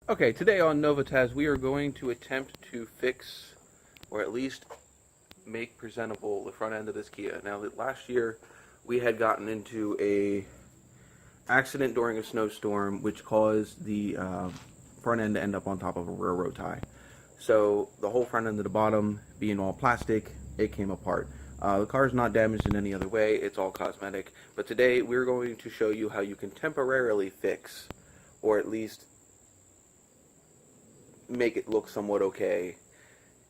Okay, today on Novatazz we are going to attempt to fix, or at least make presentable, the front end of this Kia. Now, last year we had gotten into a accident during a snowstorm which caused the front end to end up on top of a railroad tie. So the whole front end of the bottom being all plastic, it came apart. The car is not damaged in any other way, it's all cosmetic. But today we're going to show you how you can temporarily fix, or at least make it look somewhat okay,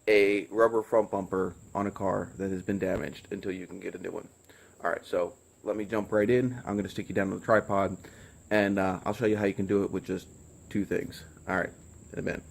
a rubber front bumper on a car that has been damaged until you can get a new one. Alright, so let me jump right in. I'm going to stick you down on the tripod, and I'll show you how you can do it with just two things. Alright, in a minute.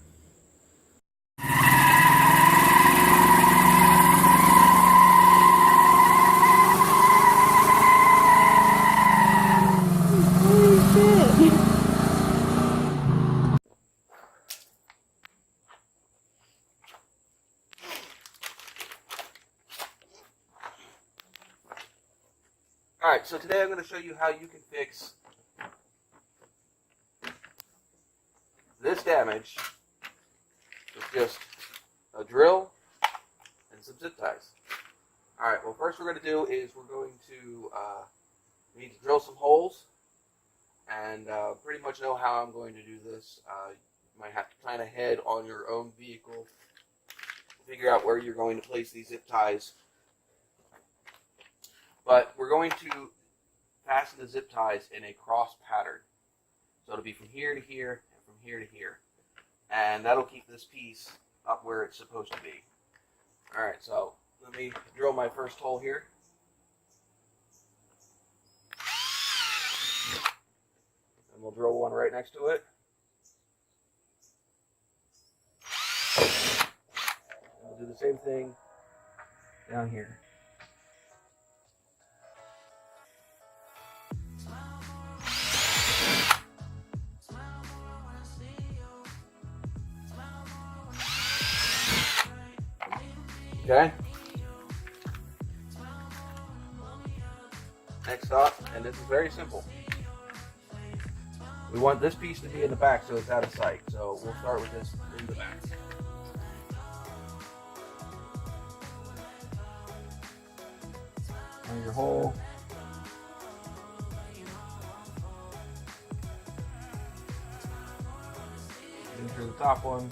Alright, so today I'm going to show you how you can fix this damage with just a drill and some zip ties. Alright, well, first we're going to do is we're going to need to drill some holes, and pretty much know how I'm going to do this. You might have to plan ahead on your own vehicle, figure out where you're going to place these zip ties. But we're going to fasten the zip ties in a cross pattern. So it'll be from here to here and from here to here. And that'll keep this piece up where it's supposed to be. Alright, so let me drill my first hole here. And we'll drill one right next to it. And we'll do the same thing down here. Okay. Next up, and this is very simple. We want this piece to be in the back so it's out of sight. So we'll start with this in the back. And your hole. Enter the top one.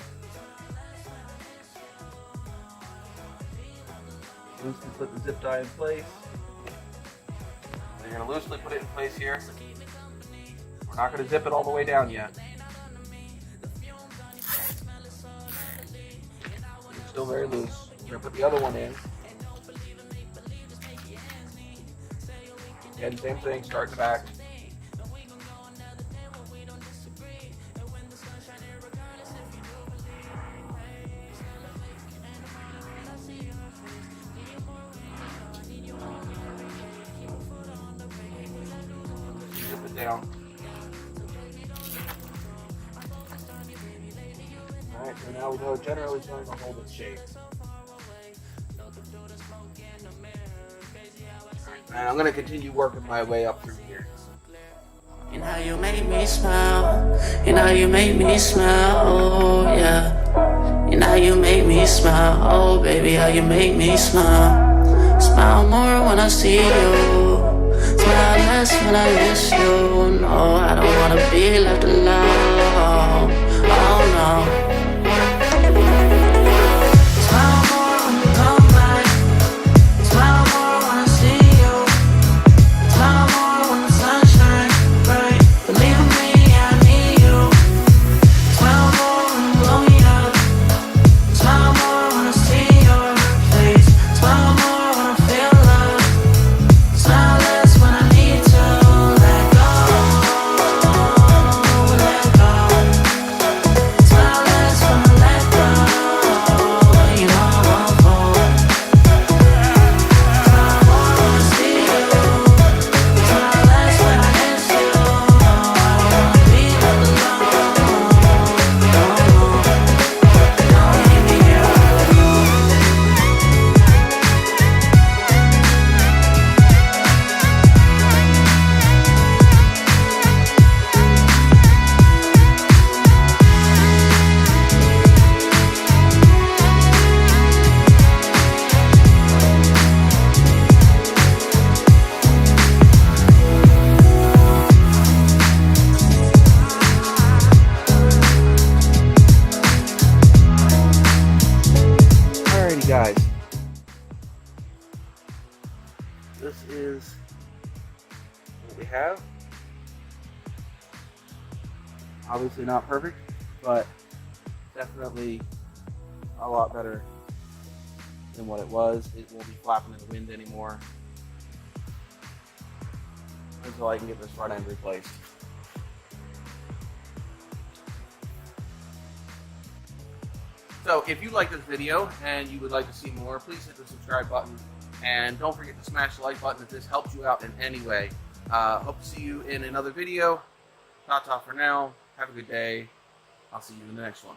Loosely put the zip tie in place. So you're going to loosely put it in place here. We're not going to zip it all the way down yet. It's still very loose. We're going to put the other one in. Again, same thing, start in the back. Down. Alright, so now we know generally it's going to hold its shape. And I'm going to continue working my way up through here. And how you make me smile, and how you make me smile, oh yeah. And how you make me smile, oh baby, how you make me smile. Smile more when I see you. Smile less when I miss you. No, I don't wanna be left alone. Oh no. Smile more when you come back. Smile more when I see you. Smile more when the sun shines bright. Believe in me, I need you. Smile more when you blow me up. Smile more when I see your face. Smile more when I feel love. Smile less when I need to let go. Let go. is what we have. Obviously not perfect, but definitely a lot better than what it was. It won't be flapping in the wind anymore until I can get this front end replaced. So if you like this video and you would like to see more, please hit the subscribe button. And don't forget to smash the like button if this helps you out in any way. Hope to see you in another video. Ta-ta for now. Have a good day. I'll see you in the next one.